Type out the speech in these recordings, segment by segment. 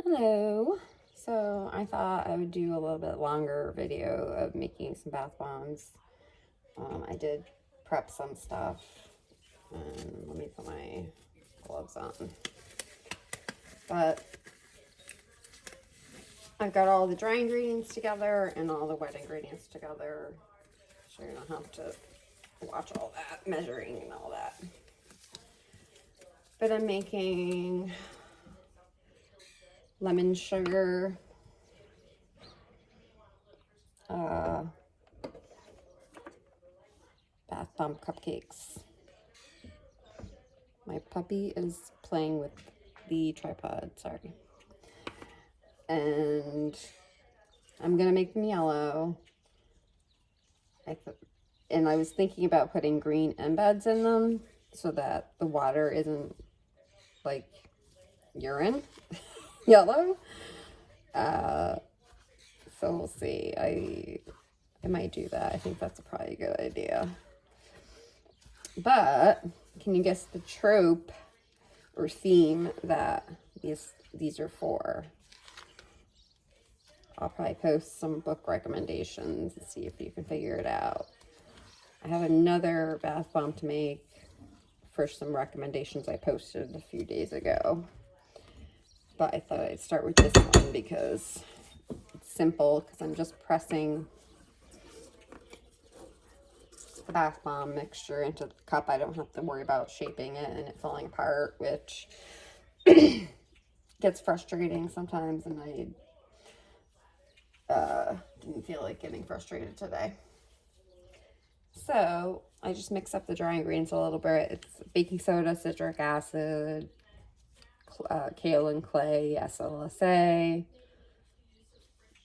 Hello. So I thought I would do a little bit longer video of making some bath bombs. I did prep some stuff, and let me put my gloves on. But I've got all the dry ingredients together and all the wet ingredients together, so you don't have to watch all that measuring and all that. But I'm making lemon sugar, bath bomb cupcakes. My puppy is playing with the tripod, sorry. And I'm gonna make them yellow. And I was thinking about putting green embeds in them so that the water isn't like urine yellow. So we'll see. I might do that. I think that's probably a good idea. But can you guess the trope or theme that these are for? I'll probably post some book recommendations and see if you can figure it out. I have another bath bomb to make for some recommendations I posted a few days ago. But I thought I'd start with this one because it's simple, because I'm just pressing the bath bomb mixture into the cup. I don't have to worry about shaping it and it falling apart, which gets frustrating sometimes, and I didn't feel like getting frustrated today. So I just mix up the dry ingredients a little bit. It's baking soda, citric acid, kaolin clay, SLSA.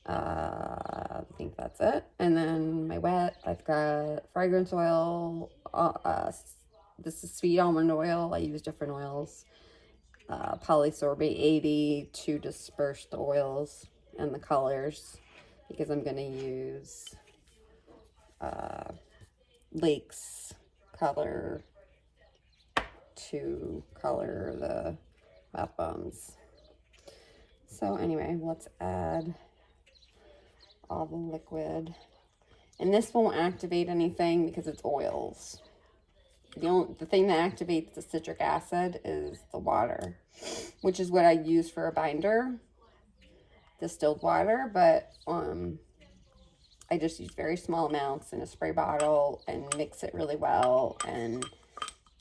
I think that's it. And then my wet, I've got fragrance oil. This is sweet almond oil. I use different oils. Polysorbate 80 to disperse the oils and the colors, because I'm going to use Lake's color to color the bath bombs. So anyway, let's add all the liquid. And this won't activate anything because it's oils. The thing that activates the citric acid is the water, which is what I use for a binder, distilled water. But I just use very small amounts in a spray bottle and mix it really well, and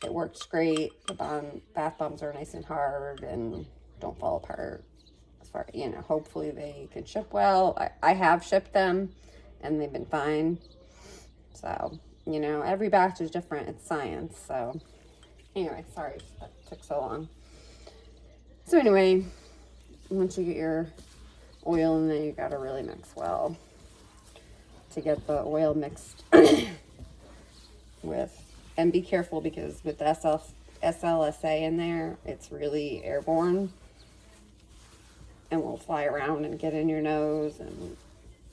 it works great. The bath bombs are nice and hard and don't fall apart. As far, hopefully they can ship well. I have shipped them and they've been fine. So, every batch is different. It's science. So anyway, sorry that took so long. So anyway, once you get your oil in there, you gotta really mix well to get the oil mixed with, and be careful because with the SLSA in there, it's really airborne and will fly around and get in your nose, and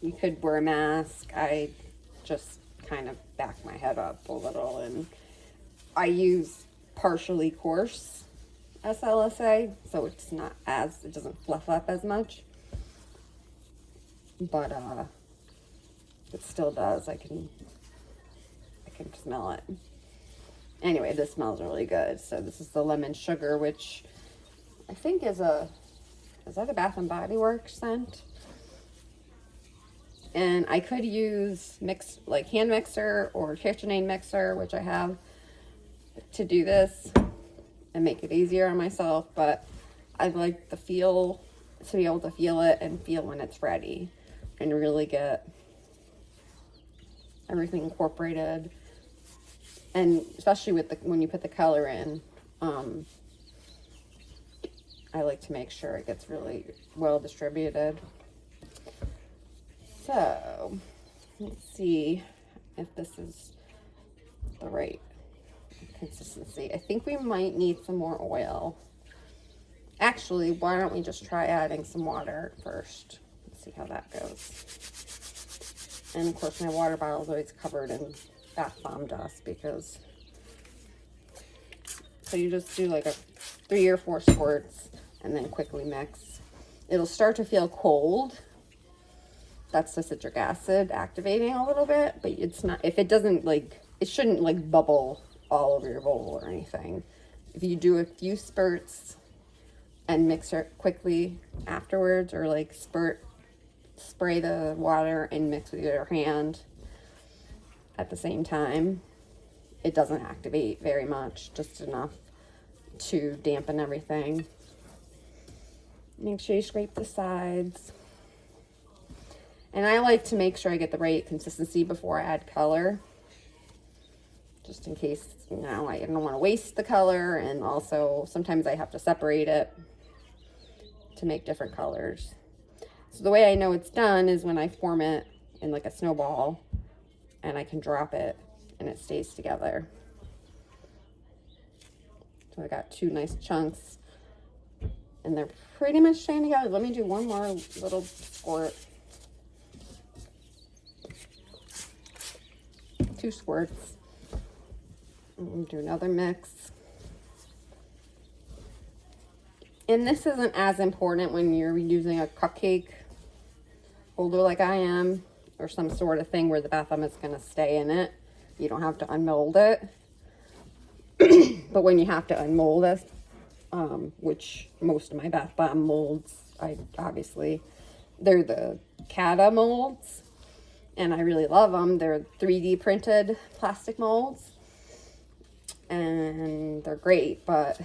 you could wear a mask. I just kind of back my head up a little, and I use partially coarse SLSA, so it doesn't fluff up as much, but it still does. I can smell it. Anyway, this smells really good. So this is the lemon sugar, which I think is that a Bath and Body Works scent? And I could use hand mixer or KitchenAid mixer, which I have, to do this and make it easier on myself. But I like to be able to feel it and feel when it's ready, and really get everything incorporated. And especially when you put the color in, I like to make sure it gets really well distributed. So let's see if this is the right consistency. I think we might need some more oil. Actually, why don't we just try adding some water first? Let's see how that goes. And of course, my water bottle is always covered in bath bomb dust so you just do like 3 or 4 squirts and then quickly mix. it'll start to feel cold. That's the citric acid activating a little bit, but it's not, if it doesn't like, it shouldn't like bubble all over your bowl or anything. If you do a few spurts and mix it quickly afterwards, or like spray the water and mix with your hand at the same time, it doesn't activate very much, just enough to dampen everything. Make sure you scrape the sides. And I like to make sure I get the right consistency before I add color, just in case, you know, I don't want to waste the color, and also sometimes I have to separate it to make different colors. So the way I know it's done is when I form it in like a snowball and I can drop it and it stays together. So I got 2 nice chunks and they're pretty much staying together. Let me do one more little squirt. 2 squirts. And do another mix. And this isn't as important when you're using a cupcake holder like I am, or some sort of thing where the bath bomb is going to stay in it. You don't have to unmold it. But when you have to unmold it, which most of my bath bomb molds, they're the Kata molds, and I really love them. They're 3D printed plastic molds, and they're great, but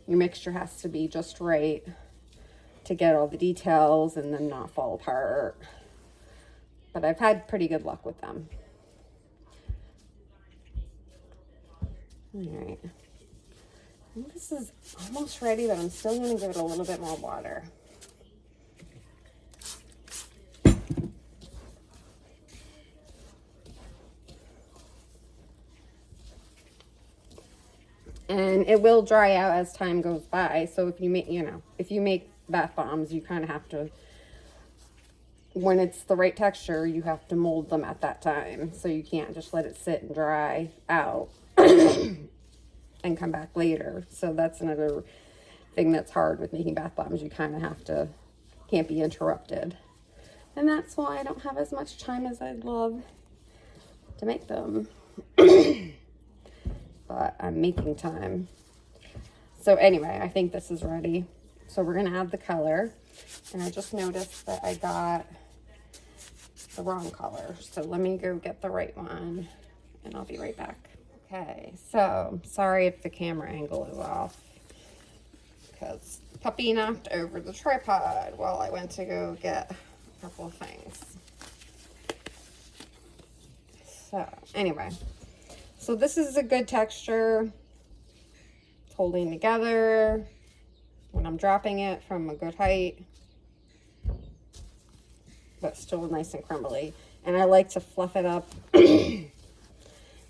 your mixture has to be just right to get all the details and then not fall apart. But I've had pretty good luck with them. All right. I think this is almost ready, but I'm still going to give it a little bit more water. And it will dry out as time goes by. So if you make bath bombs, you kind of have to, when it's the right texture, you have to mold them at that time. So you can't just let it sit and dry out and come back later. So that's another thing that's hard with making bath bombs. You kind of can't be interrupted. And that's why I don't have as much time as I'd love to make them. But I'm making time. So anyway, I think this is ready. So we're gonna add the color. And I just noticed that I got the wrong color. So let me go get the right one and I'll be right back. Okay, so sorry if the camera angle is off, because puppy knocked over the tripod while I went to go get a couple of things. So anyway, so this is a good texture. It's holding together when I'm dropping it from a good height, but still nice and crumbly. And I like to fluff it up.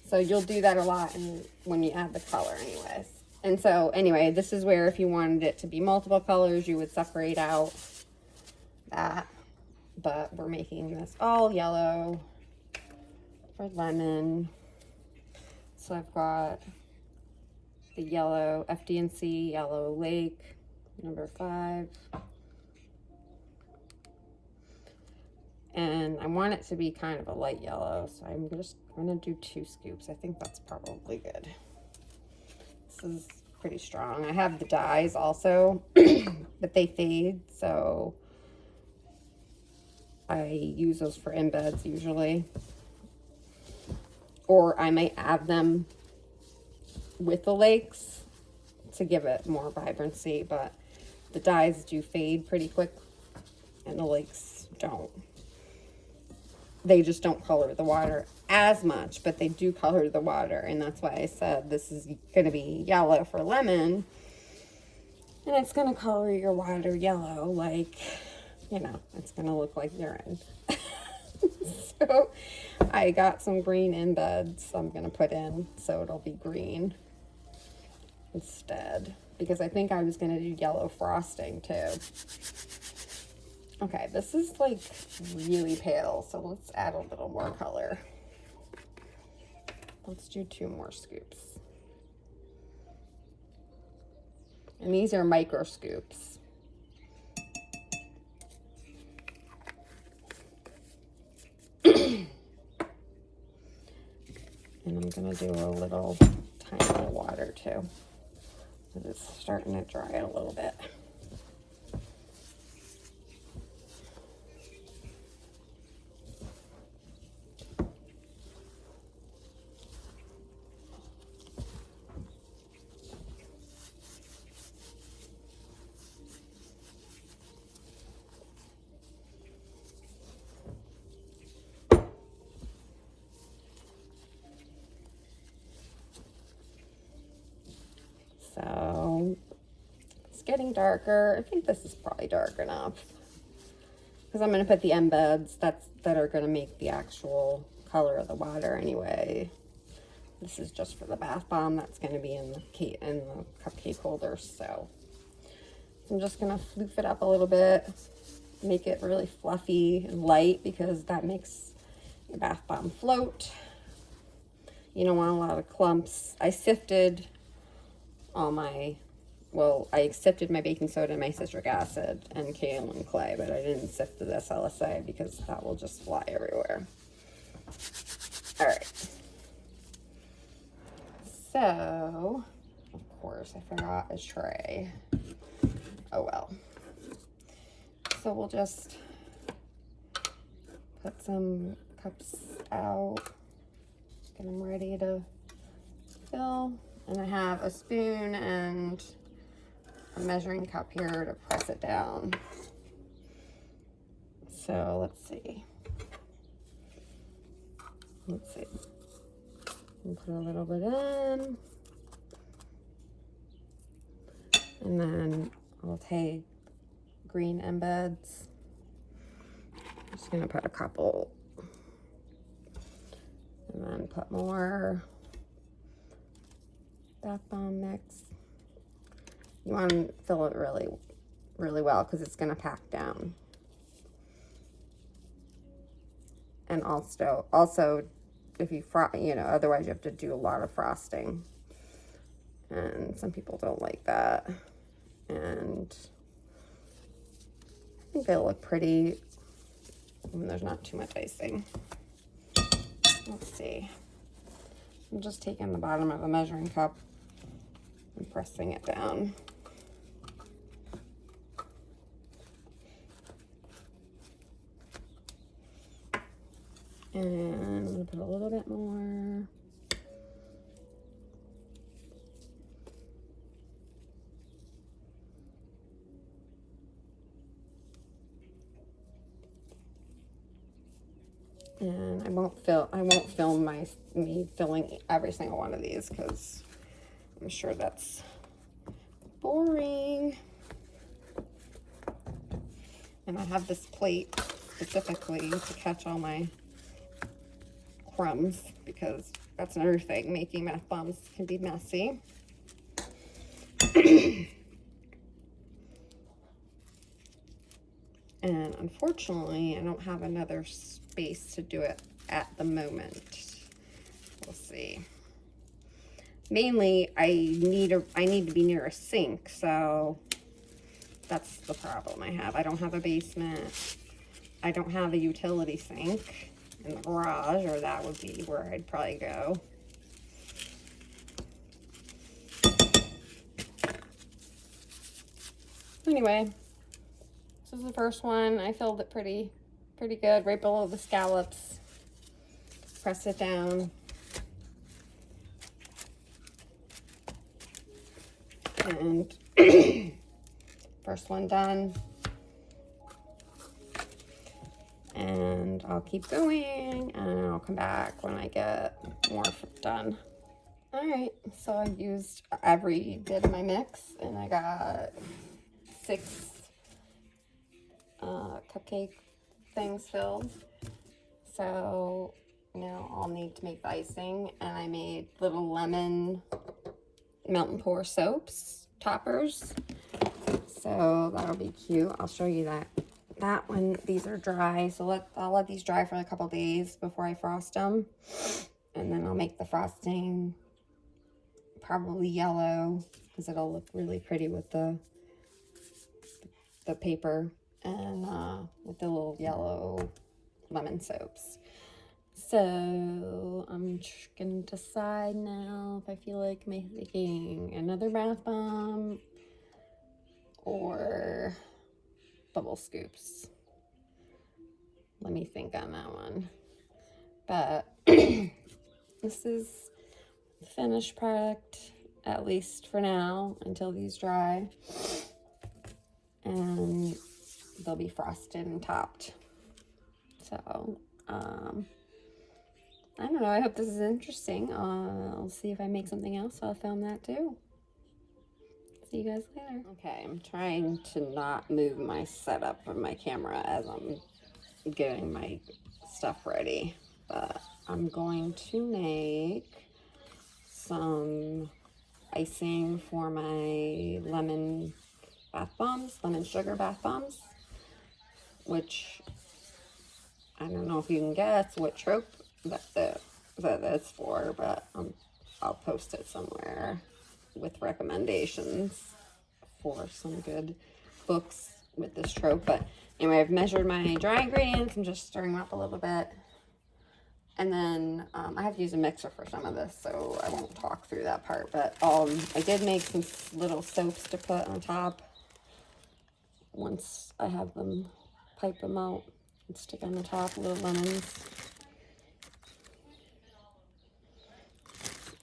So you'll do that a lot when you add the color anyways. And so anyway, this is where if you wanted it to be multiple colors, you would separate out that. But we're making this all yellow for lemon. So I've got the yellow FD&C, yellow lake, number 5. And I want it to be kind of a light yellow, so I'm just going to do 2 scoops. I think that's probably good. This is pretty strong. I have the dyes also, but they fade, so I use those for embeds usually. Or I might add them with the lakes to give it more vibrancy, but the dyes do fade pretty quick and the lakes don't. They just don't color the water as much, but they do color the water. And that's why I said this is going to be yellow for lemon. And it's going to color your water yellow, like, you know, it's going to look like urine. So I got some green embeds I'm going to put in, so it'll be green instead. Because I think I was going to do yellow frosting too. Okay, this is like really pale, so let's add a little more color. Let's do 2 more scoops. And these are micro scoops. I'm gonna do a little tiny bit of water too, because it's starting to dry a little bit. So it's getting darker. I think this is probably dark enough, because I'm going to put the embeds that are going to make the actual color of the water anyway. This is just for the bath bomb that's going to be in the cupcake holder. So I'm just going to floof it up a little bit, make it really fluffy and light, because that makes your bath bomb float. You don't want a lot of clumps. I sifted my baking soda and my citric acid and kaolin clay, but I didn't sift the SLSA because that will just fly everywhere. All right. So, of course, I forgot a tray. Oh well. So we'll just put some cups out, get them ready to fill. And I have a spoon and a measuring cup here to press it down. So let's see. I'll put a little bit in. And then I'll take green embeds. I'm just gonna put a couple. And then put more bath bomb mix. You want to fill it really, really well, because it's going to pack down. And also, if you otherwise you have to do a lot of frosting, and some people don't like that. And I think they'll look pretty when there's not too much icing. Let's see. I'm just taking the bottom of a measuring cup and pressing it down. And I'm going to put a little bit more. And I won't film me filling every single one of these, because I'm sure that's boring. And I have this plate specifically to catch all my crumbs, because that's another thing. Making bath bombs can be messy. And unfortunately, I don't have another space to do it at the moment. We'll see. Mainly, I need to be near a sink, so that's the problem I have. I don't have a basement. I don't have a utility sink in the garage, or that would be where I'd probably go. Anyway, this is the first one. I filled it pretty good, right below the scallops. Press it down. And first one done. And I'll keep going, and I'll come back when I get more done. All right, so I used every bit of my mix, and I got 6 cupcake things filled. So now I'll need to make the icing, and I made little lemon melt and pour soaps toppers. So that'll be cute. I'll show you that when these are dry. So I'll let these dry for a couple days before I frost them, and then I'll make the frosting probably yellow, because it'll look really pretty with the paper and with the little yellow lemon soaps. So I'm gonna decide now if I feel like making another bath bomb or bubble scoops. Let me think on that one. But this is the finished product, at least for now, until these dry. And they'll be frosted and topped. So, I don't know. I hope this is interesting. I'll see if I make something else. I'll film that too. See you guys later. Okay, I'm trying to not move my setup of my camera as I'm getting my stuff ready. But I'm going to make some icing for my lemon bath bombs, lemon sugar bath bombs, which I don't know if you can guess what trope that's for, but I'll post it somewhere with recommendations for some good books with this trope. But anyway, I've measured my dry ingredients. I'm just stirring them up a little bit. And then I have to use a mixer for some of this, so I won't talk through that part. But I did make some little soaps to put on top once I have them, pipe them out and stick on the top, little lemons.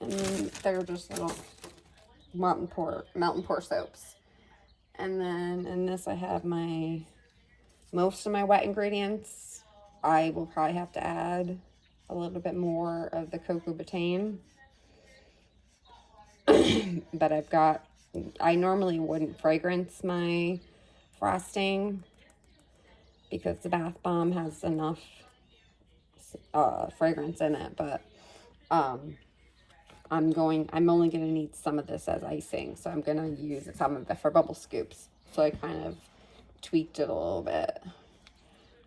And then they're just little melt and pour soaps. And then in this I have most of my wet ingredients. I will probably have to add a little bit more of the cocoa betaine. But I normally wouldn't fragrance my frosting because the bath bomb has enough fragrance in it, but I'm only going to need some of this as icing, so I'm going to use some of it for bubble scoops. So I kind of tweaked it a little bit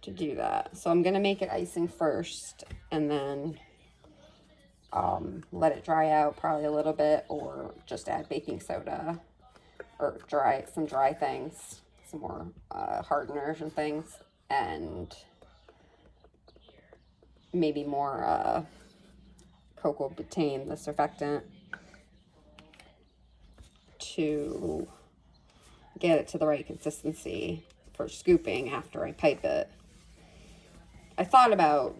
to do that. So I'm going to make it icing first and then let it dry out probably a little bit, or just add baking soda or some dry things, some more hardeners and things, and maybe more cocoa betaine, the surfactant, to get it to the right consistency for scooping after I pipe it. I thought about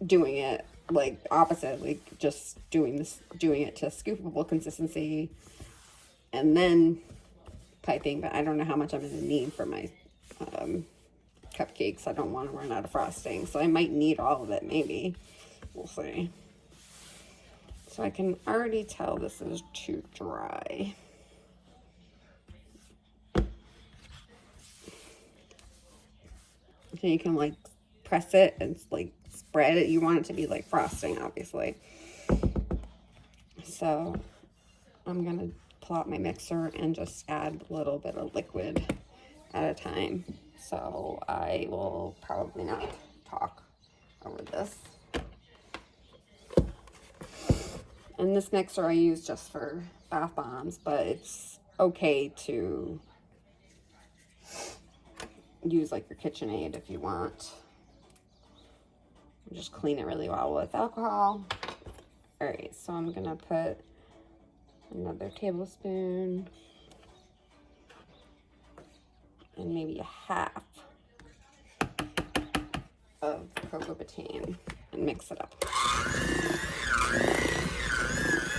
doing it like opposite, like just doing it to scoopable consistency and then piping, but I don't know how much I'm going to need for my cupcakes. I don't want to run out of frosting, so I might need all of it, maybe. We'll see. So I can already tell this is too dry. So you can like press it and like spread it. You want it to be like frosting, obviously. So I'm gonna pull out my mixer and just add a little bit of liquid at a time. So I will probably not talk over this. And this mixer I use just for bath bombs, but it's okay to use like your KitchenAid if you want. Just clean it really well with alcohol. All right, so I'm gonna put another tablespoon and maybe a half of cocoa betaine and mix it up.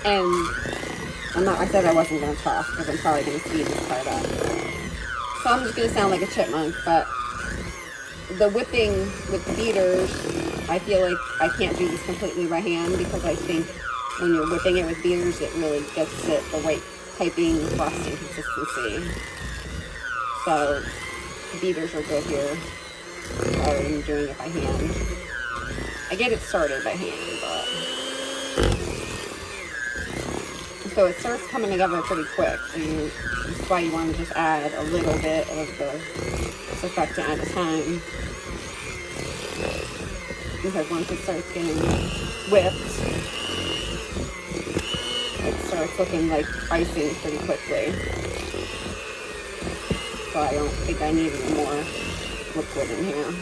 And I said I wasn't gonna talk because I'm probably gonna speed this part up. So I'm just gonna sound like a chipmunk, but the whipping with beaters, I feel like I can't do this completely by hand because I think when you're whipping it with beaters, it really gets it the right piping, frosting consistency. So beaters are good here rather than doing it by hand. I get it started by hand, but so it starts coming together pretty quick. So that's why you want to just add a little bit of the surfactant at a time. Because once it starts getting whipped, it starts looking like icing pretty quickly. So I don't think I need any more liquid in here.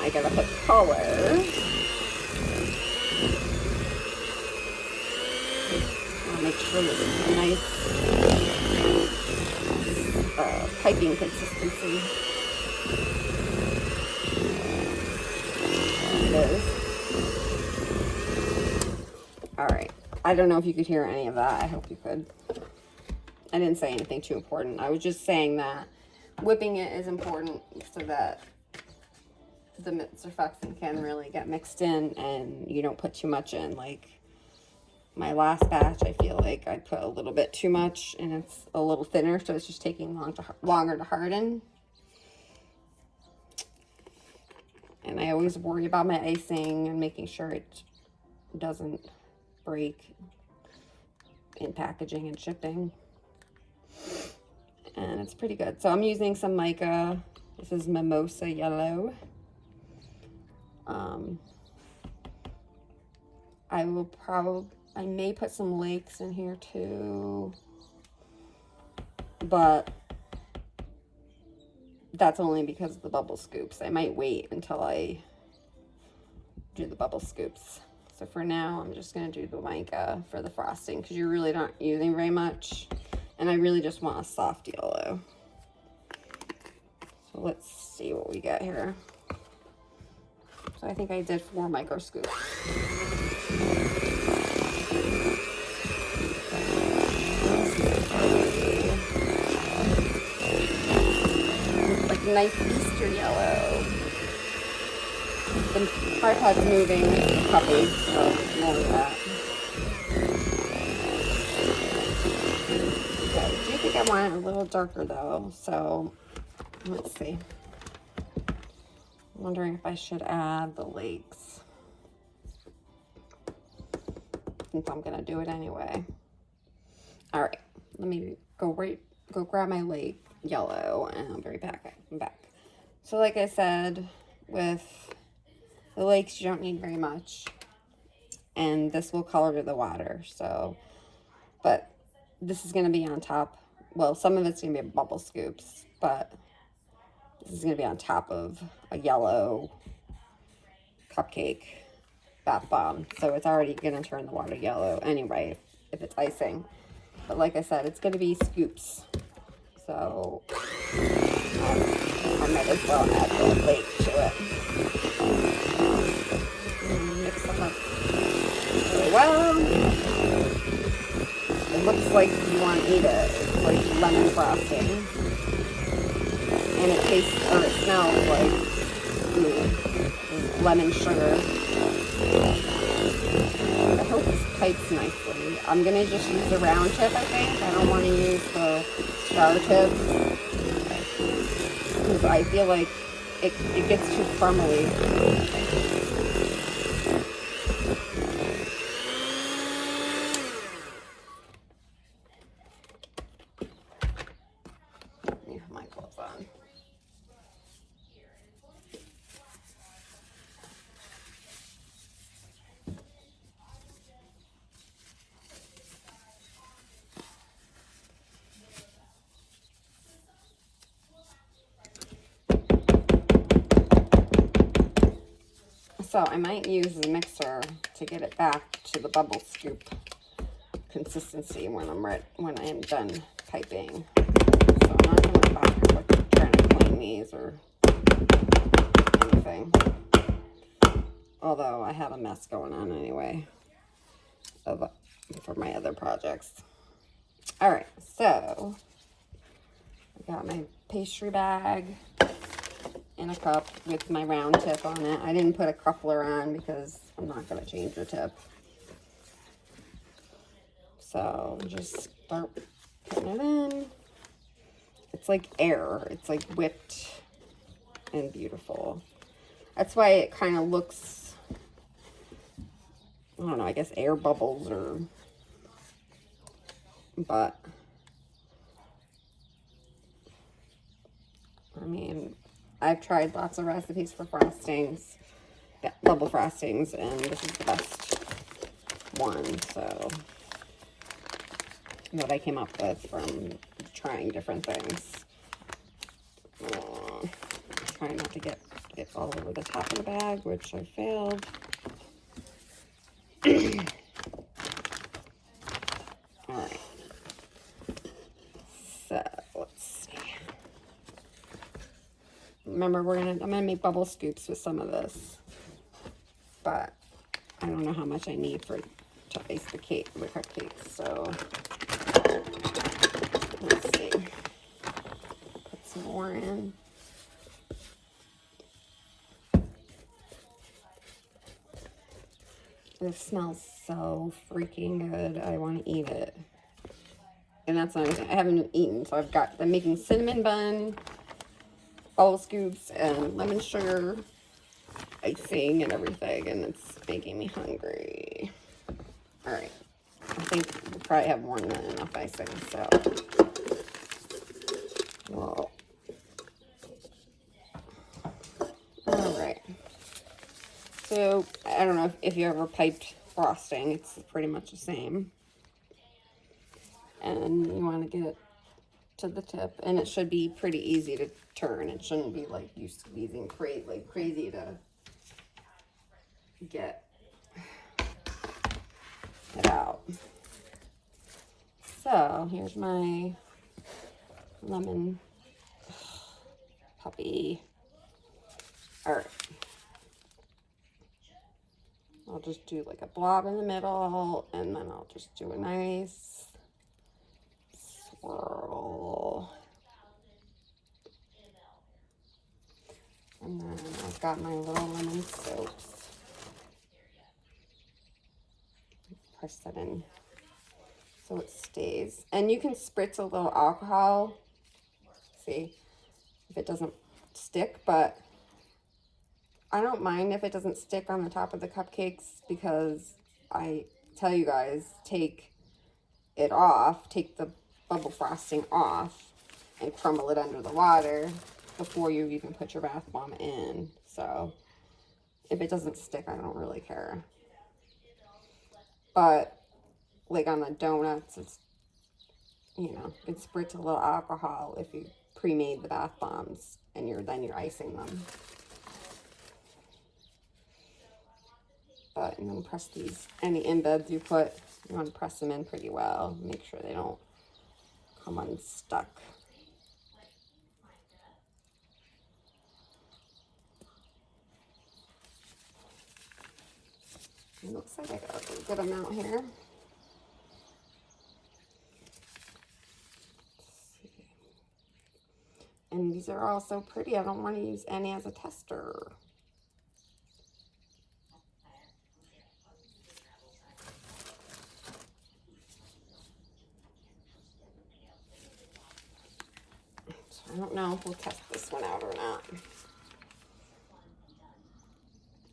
I gotta put color. I'll make sure that it's a nice piping consistency. It is. Alright. I don't know if you could hear any of that. I hope you could. I didn't say anything too important. I was just saying that whipping it is important so that the surfactant can really get mixed in and you don't put too much in. Like my last batch, I feel like I put a little bit too much and it's a little thinner, so it's just taking longer to harden. And I always worry about my icing and making sure it doesn't break in packaging and shipping. And it's pretty good. So I'm using some mica. This is Mimosa Yellow. I may put some lakes in here too, but that's only because of the bubble scoops. I might wait until I do the bubble scoops. So for now, I'm just gonna do the mica for the frosting because you really aren't using very much. And I really just want a soft yellow. So let's see what we get here. So I think I did 4 micro scoops. Like nice Easter yellow. The tripod's moving, the puppy, so ignore that. Okay, I do think I want it a little darker though, so let's see. I'm wondering if I should add the lakes, since I'm gonna do it anyway. All right, let me go grab my lake yellow, and I'll be right back. I'm back. So like I said, with the lakes, you don't need very much, and this will color the water. So, but this is gonna be on top. Well, some of it's gonna be bubble scoops, but this is gonna be on top of a yellow cupcake bath bomb. So it's already gonna turn the water yellow anyway, if it's icing. But like I said, it's gonna be scoops. So I might as well add the lake to it. Mix them up really well. It looks like you want to eat it. It's like lemon frosting. And it tastes, or it smells like lemon sugar. I hope this pipes nicely. I'm going to just use the round tip, I think. I don't want to use the star tip, because I feel like it gets too crumbly. Let me have my gloves on. So I might use the mixer to get it back to the bubble scoop consistency when I am done piping. So I'm not going to bother trying to clean these or anything. Although I have a mess going on anyway for my other projects. All right, so I got my pastry bag in a cup with my round tip on it. I didn't put a coupler on because I'm not going to change the tip. So just start putting it in. It's like air. It's like whipped and beautiful. That's why it kind of looks, I don't know, I guess air bubbles or, but I mean, I've tried lots of recipes for frostings, bubble frostings, and this is the best one, so, that I came up with from trying different things. Trying not to get it all over the top of the bag, which I failed. All right. So let's see. Remember, I'm gonna make bubble scoops with some of this, but I don't know how much I need to ice the cupcakes. So let's see. Put some more in. This smells so freaking good. I want to eat it. And that's not anything I haven't eaten. So I'm making cinnamon bun, bubble scoops, and lemon sugar icing and everything. And it's making me hungry. All right. I think we'll probably have more than enough icing. So, well, all right. So, I don't know if you ever piped frosting. It's pretty much the same. And you want to get it to the tip. And it should be pretty easy to turn. It shouldn't be like you squeezing crazy to get it out. So, here's my lemon puppy. All right. I'll just do like a blob in the middle, and then I'll just do a nice swirl. And then I've got my little lemon soaps. Press that in so it stays. And you can spritz a little alcohol, see if it doesn't stick, but I don't mind if it doesn't stick on the top of the cupcakes, because I tell you guys, take it off, take the bubble frosting off and crumble it under the water before you even put your bath bomb in. So if it doesn't stick, I don't really care. But like on the donuts, it's, you know, it spritz a little alcohol if you pre-made the bath bombs and then you're icing them. But I'm going to press these, any embeds you put, you want to press them in pretty well. Make sure they don't come unstuck. It looks like I got a good amount here. Let's see. And these are all so pretty. I don't want to use any as a tester. I don't know if we'll test this one out or not.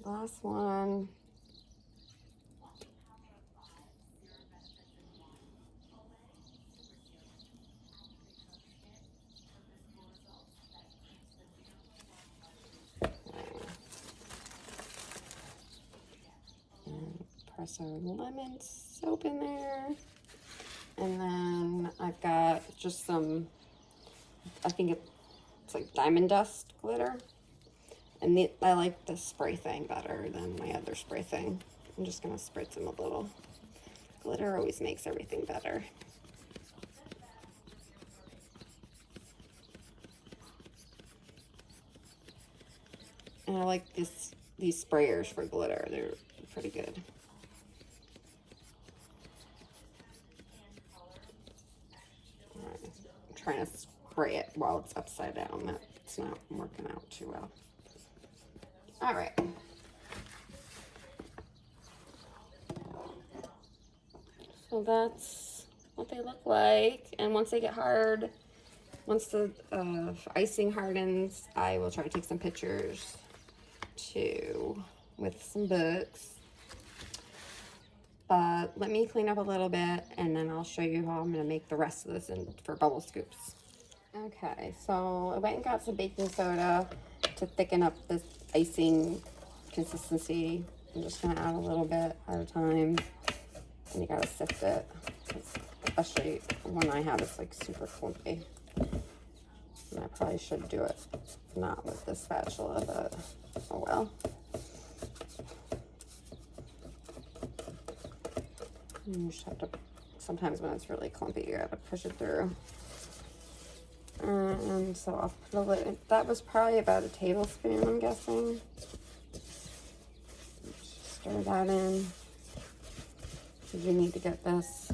Last one. And press our lemon soap in there. And then I've got just some, I think it's like diamond dust glitter. And I like the spray thing better than my other spray thing. I'm just going to spritz them a little. Glitter always makes everything better. And I like these sprayers for glitter. They're pretty good. All right. I'm trying to spray it while it's upside down. That's not working out too well. All right. So that's what they look like. And once they get hard, once the icing hardens, I will try to take some pictures too with some books. But let me clean up a little bit, and then I'll show you how I'm going to make the rest of this for bubble scoops. Okay, so I went and got some baking soda to thicken up this icing consistency. I'm just going to add a little bit at a time, and you got to sift it, especially when I have it's like super clumpy. And I probably should do it not with this spatula, but oh well. You just have to, sometimes when it's really clumpy, you gotta push it through. And so I'll put a little, that was probably about a tablespoon, I'm guessing. Stir that in. You need to get this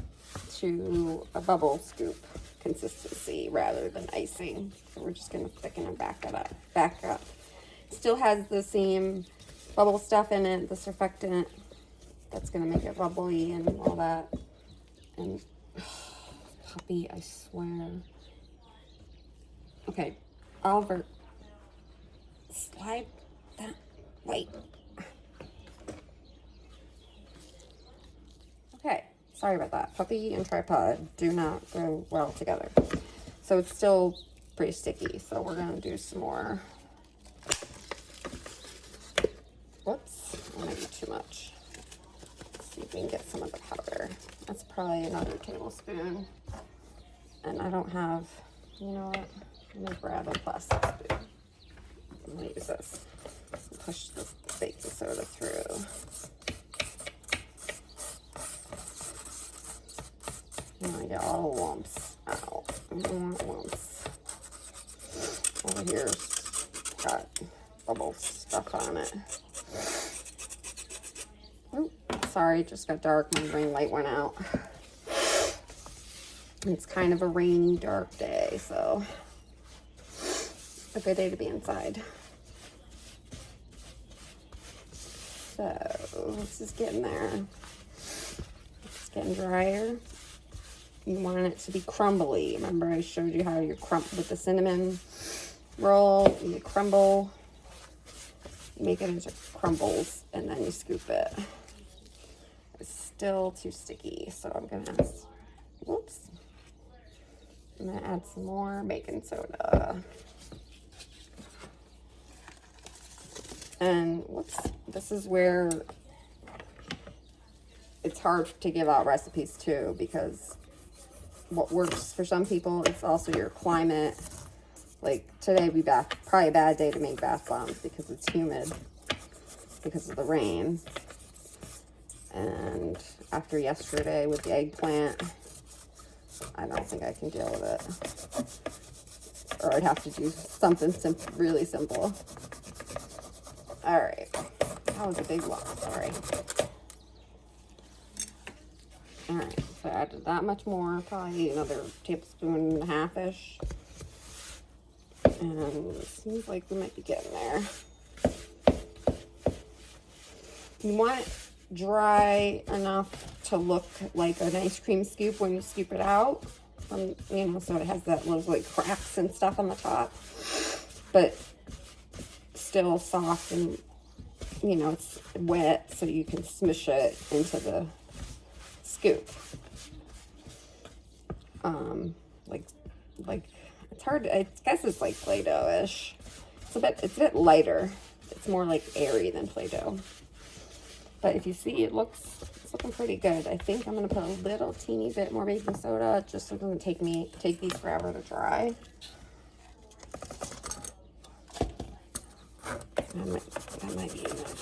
to a bubble scoop consistency rather than icing. So we're just going to thicken and back up. Still has the same bubble stuff in it, the surfactant that's going to make it bubbly and all that. And puppy, I swear. Okay, Oliver, slide that, wait. Okay, sorry about that. Puppy and tripod do not go well together. So it's still pretty sticky, so we're gonna do some more. Whoops, maybe too much. Let's see if we can get some of the powder. That's probably another tablespoon. And I don't have, you know what? I'm gonna grab a plastic spoon. I'm gonna use this. Push the baking soda through. And I get all the lumps out. I don't want lumps. Over here's got bubble stuff on it. Oop, sorry, it just got dark. My ring light went out. It's kind of a rainy, dark day, so a good day to be inside. So this is getting there. It's getting drier. You want it to be crumbly. Remember I showed you how you crumble with the cinnamon roll. You crumble, you make it into crumbles, and then you scoop it. It's still too sticky, so I'm gonna add, whoops. I'm gonna add some more baking soda. And whoops, this is where it's hard to give out recipes too, because what works for some people, it's also your climate. Like today would be probably a bad day to make bath bombs because it's humid because of the rain. And after yesterday with the eggplant, I don't think I can deal with it. Or I'd have to do something really simple. All right, that was a big one, sorry. All right, so I added that much more, probably another tablespoon and a half-ish. And it seems like we might be getting there. You want it dry enough to look like an ice cream scoop when you scoop it out. You know, so it has that little like cracks and stuff on the top. But still soft and, you know, it's wet, so you can smush it into the scoop. Like it's hard. I guess it's like Play-Doh-ish. It's a bit lighter. It's more like airy than Play-Doh. But if you see, it's looking pretty good. I think I'm gonna put a little teeny bit more baking soda, just so it doesn't take these forever to dry. That might be enough.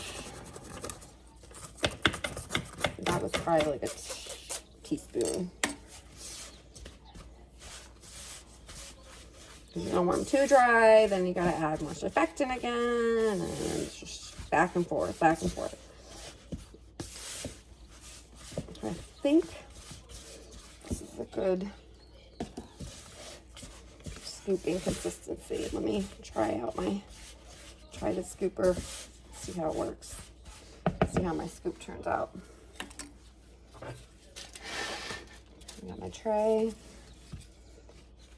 That was probably like a teaspoon. You don't want them too dry, then you gotta add more surfactant again, and it's just back and forth, back and forth. I think this is a good scooping consistency. Let me try the scooper, see how it works, see how my scoop turns out. I got my tray,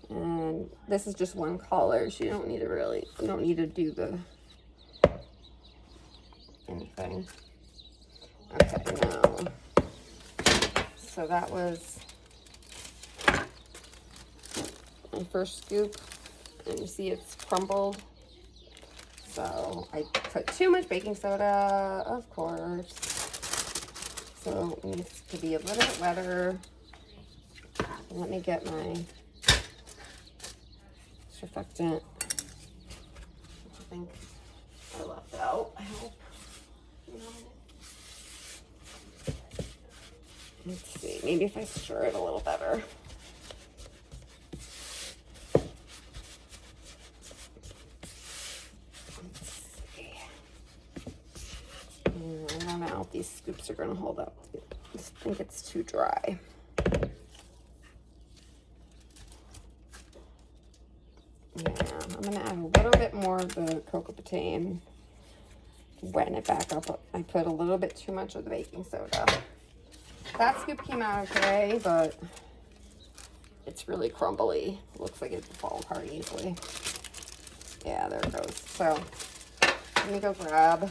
and this is just one color, so you don't need to do the anything. Okay, now, so that was my first scoop, and you see it's crumbled. So I put too much baking soda, of course. So it needs to be a little bit wetter. Let me get my surfactant. I think I left out. I hope. Let's see. Maybe if I stir it a little better. Let's see. I don't know if these scoops are going to hold up. I just think it's too dry. Yeah, I'm going to add a little bit more of the cocoa potain. Wetting it back up. I put a little bit too much of the baking soda. That scoop came out okay, but it's really crumbly. Looks like it will fall apart easily. Yeah, there it goes. So, let me go grab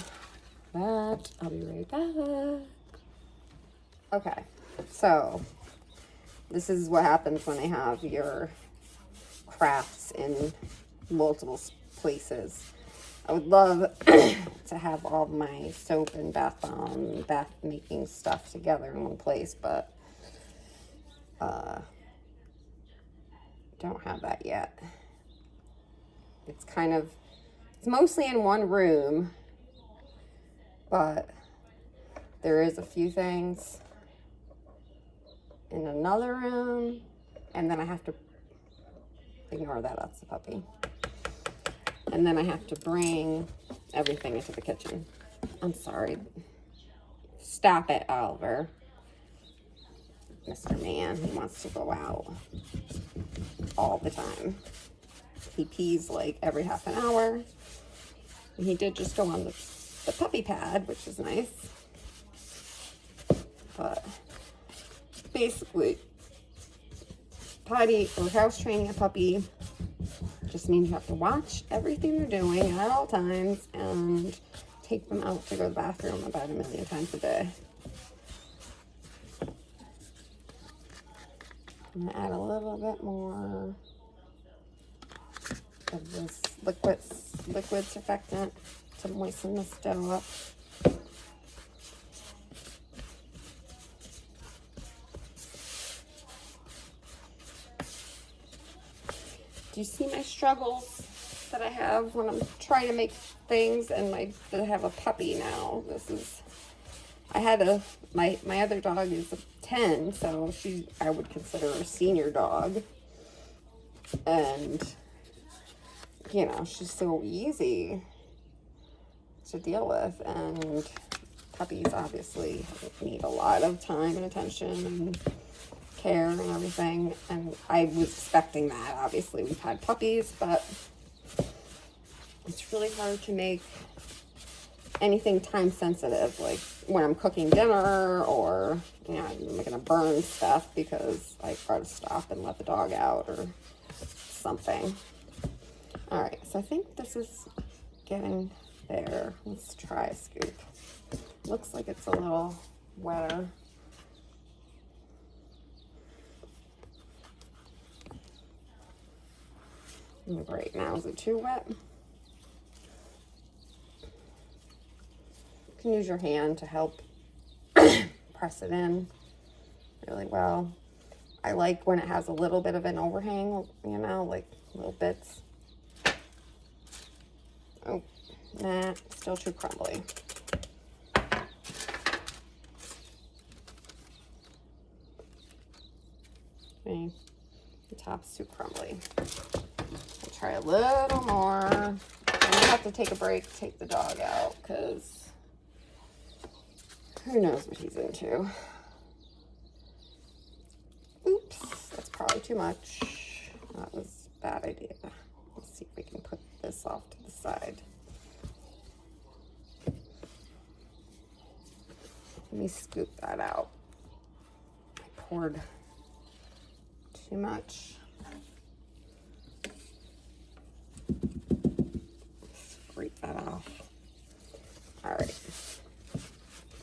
that. I'll be right back. Okay, so this is what happens when they have your crafts in multiple places. I would love to have all my soap and bath bomb, bath making stuff together in one place, but don't have that yet. It's mostly in one room, but there is a few things in another room, and then I have to ignore that, that's the puppy. And then I have to bring everything into the kitchen. I'm sorry. Stop it, Oliver. Mr. Man, he wants to go out all the time. He pees like every half an hour. And he did just go on the puppy pad, which is nice. But basically, potty or house training a puppy just means you have to watch everything they're doing at all times and take them out to go to the bathroom about 1,000,000 times a day. I'm gonna add a little bit more of this liquid surfactant to moisten this dough up. Do you see my struggles that I have when I'm trying to make things and I have a puppy now? I had my other dog is a 10, so I would consider her a senior dog. And, you know, she's so easy to deal with. And puppies obviously need a lot of time and attention and care and everything, and I was expecting that. Obviously, we've had puppies, but it's really hard to make anything time sensitive, like when I'm cooking dinner or, you know, I'm gonna burn stuff because I gotta stop and let the dog out or something. All right, so I think this is getting there. Let's try a scoop. Looks like it's a little wetter. Right now, is it too wet? You can use your hand to help press it in really well. I like when it has a little bit of an overhang, you know, like little bits. Oh, nah, still too crumbly. Okay, the top's too crumbly. I'll try a little more. I'm gonna have to take a break, take the dog out, because who knows what he's into. Oops, that's probably too much. That was a bad idea. Let's see if we can put this off to the side. Let me scoop that out. I poured too much. Scrape that off. All right,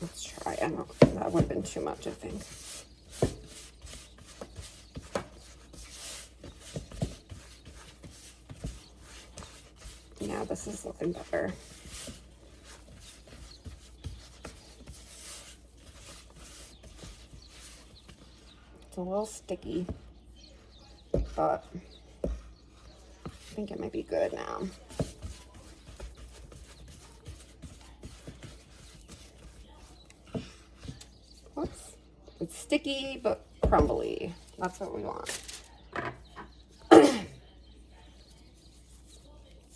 let's try. I don't, that would have been too much, I think. Yeah, this is looking better. It's a little sticky, but I think it might be good now. Whoops. It's sticky but crumbly. That's what we want.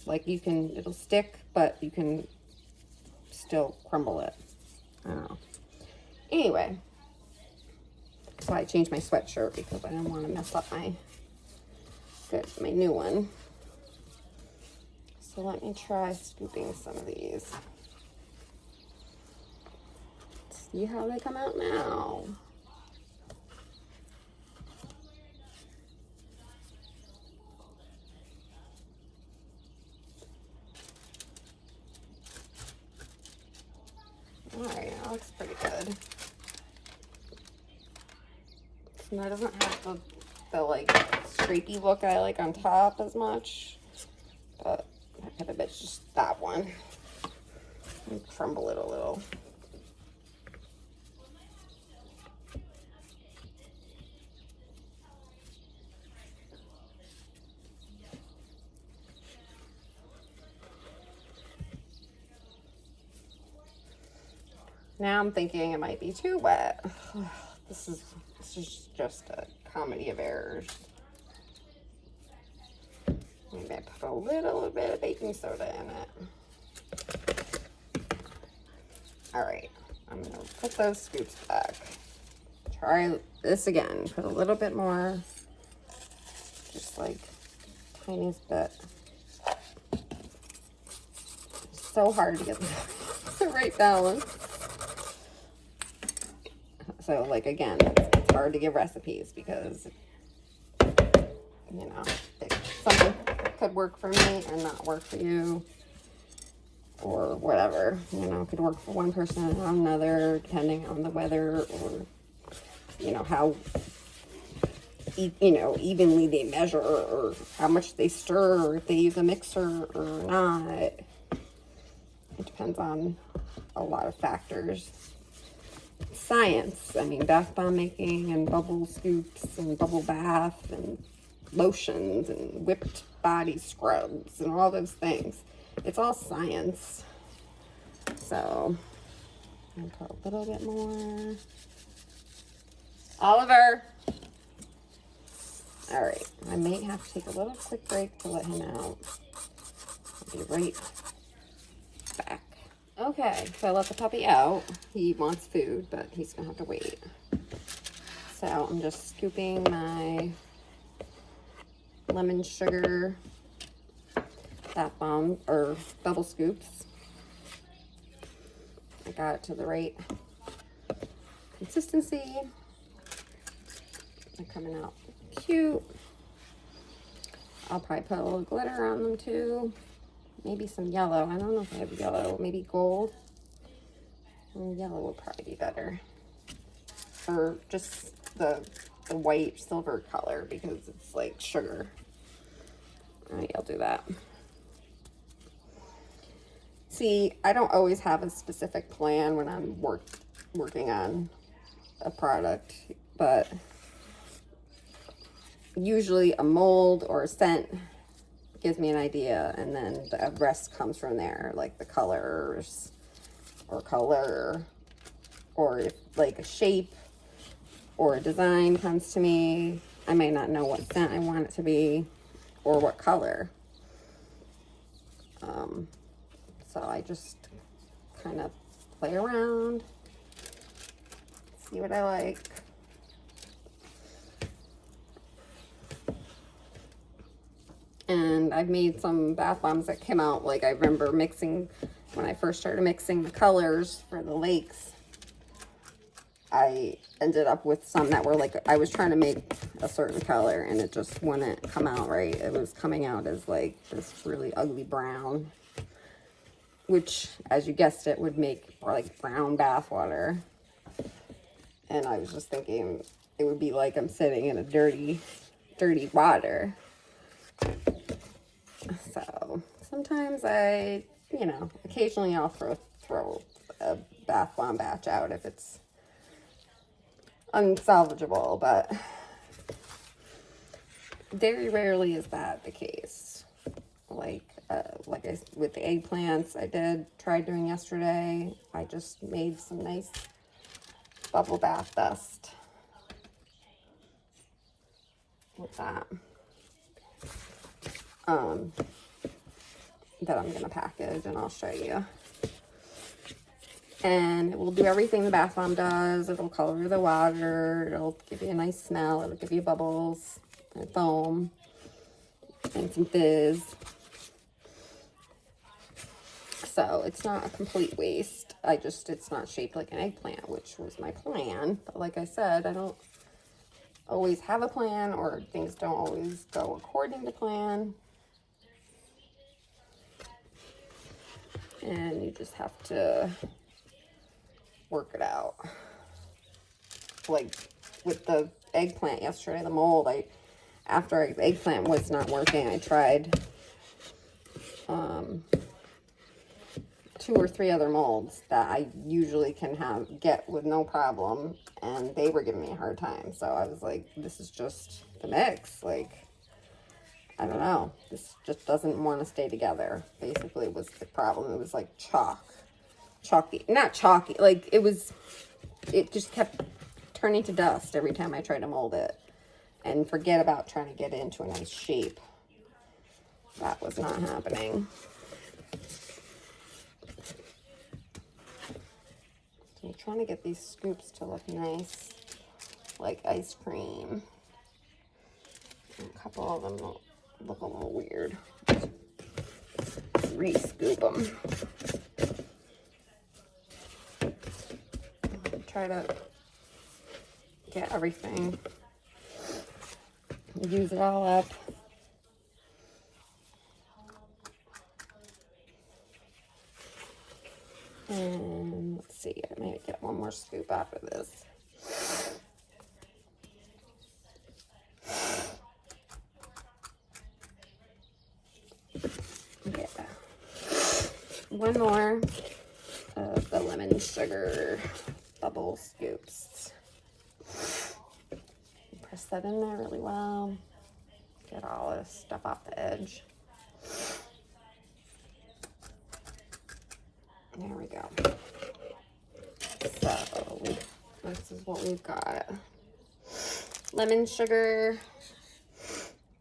Like you can, it'll stick, but you can still crumble it. I don't know. Anyway, so I changed my sweatshirt because I didn't want to mess up my new one. So let me try scooping some of these. See how they come out now. Alright, that looks pretty good. So it doesn't have the like streaky look I like on top as much, but I could have bitched just that one and crumble it a little. Now I'm thinking it might be too wet. This is just a comedy of errors. Maybe I put a little bit of baking soda in it. All right, I'm gonna put those scoops back. Try this again. Put a little bit more, just like tiniest bit. It's so hard to get the right balance. So, like, again, it's hard to give recipes because, you know, something could work for me and not work for you, or whatever. You know, it could work for one person and not another, depending on the weather, or, you know, how, you know, evenly they measure, or how much they stir, or if they use a mixer or not. It depends on a lot of factors. Science. I mean, bath bomb making and bubble scoops and bubble bath and lotions and whipped body scrubs and all those things. It's all science. So I'm gonna put a little bit more. Oliver. All right. I may have to take a little quick break to let him out. I'll be right back. Okay, so I let the puppy out. He wants food, but he's gonna have to wait. So I'm just scooping my lemon sugar bath bomb, or bubble scoops. I got it to the right consistency. They're coming out cute. I'll probably put a little glitter on them too. Maybe some yellow. I don't know if I have yellow. Maybe gold. Yellow will probably be better. Or just the white silver color, because it's like sugar. All right, I'll do that. See, I don't always have a specific plan when I'm working on a product, but usually a mold or a scent gives me an idea, and then the rest comes from there, like the colors or color, or if like a shape or a design comes to me, I may not know what scent I want it to be or what color. So I just kind of play around, see what I like. And I've made some bath bombs that came out, like I remember mixing, when I first started mixing the colors for the lakes, I ended up with some that were like, I was trying to make a certain color and it just wouldn't come out right. It was coming out as like this really ugly brown, which, as you guessed it, would make like brown bath water. And I was just thinking it would be like I'm sitting in a dirty water. So sometimes I, you know, occasionally I'll throw a bath bomb batch out if it's unsalvageable, but very rarely is that the case. like with the eggplants I tried doing yesterday. I just made some nice bubble bath dust with that. That I'm gonna package and I'll show you. And it will do everything the bath bomb does. It'll color the water. It'll give you a nice smell. It'll give you bubbles and foam and some fizz. So it's not a complete waste. It's not shaped like an eggplant, which was my plan. But like I said, I don't always have a plan, or things don't always go according to plan. And you just have to work it out. Like with the eggplant yesterday, the mold, after the eggplant was not working, I tried 2 or 3 other molds that I usually can get with no problem, and they were giving me a hard time. So I was like, this is just the mix. Like, I don't know, this just doesn't want to stay together. Basically was the problem. It was like chalky, not chalky, like it just kept turning to dust every time I tried to mold it, and forget about trying to get it into a nice shape. That was not happening. So I'm trying to get these scoops to look nice, like ice cream. And a couple of them look a little weird. Re-scoop them. Try to get everything, use it all up. And let's see, I may get one more scoop after this. Yeah, one more of the lemon sugar bubble scoops. Press that in there really well. Get all this stuff off the edge. There we go. So this is what we've got. Lemon sugar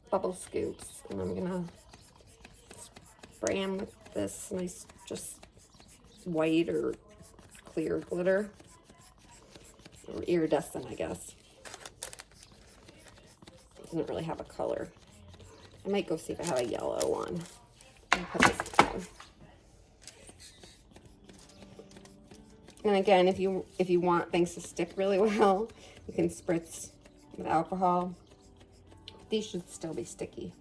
bubble scoops. And I'm gonna spray them with this nice, just white or clear glitter. Or iridescent, I guess. It doesn't really have a color. I might go see if I have a yellow one. I'll put this down. And again, if you want things to stick really well, you can spritz with alcohol. These should still be sticky.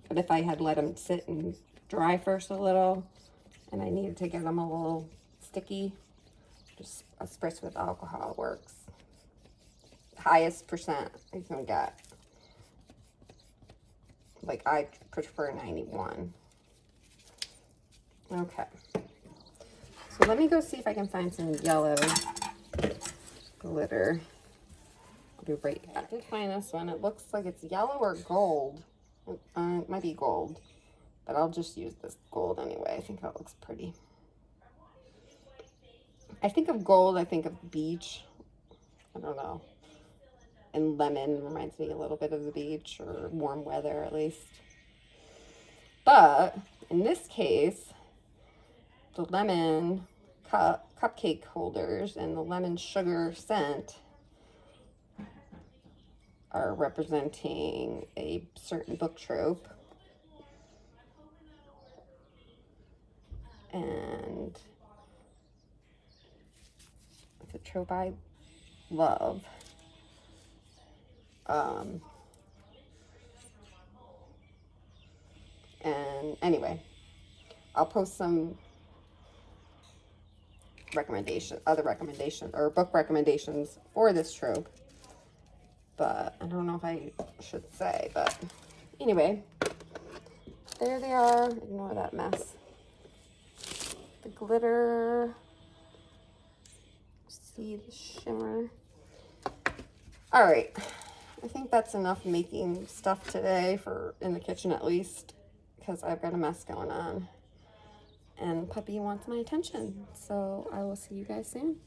But if I had let them sit and dry first a little, and I needed to get them a little sticky, just a spritz with alcohol works. Highest percent you can get. Like, I prefer 91. Okay. So let me go see if I can find some yellow glitter. I'll be right back. I did find this one. It looks like it's yellow or gold. It might be gold, but I'll just use this gold anyway. I think that looks pretty. I think of gold, I think of beach. I don't know. And lemon reminds me a little bit of the beach, or warm weather at least. But in this case, the lemon cupcake holders and the lemon sugar scent are representing a certain book trope. And it's a trope I love. And anyway, I'll post some other recommendations, or book recommendations for this trope. But I don't know if I should say, but anyway, there they are. Ignore that mess. The glitter. See the shimmer. All right. I think that's enough making stuff today, in the kitchen at least. because I've got a mess going on. And puppy wants my attention. So I will see you guys soon.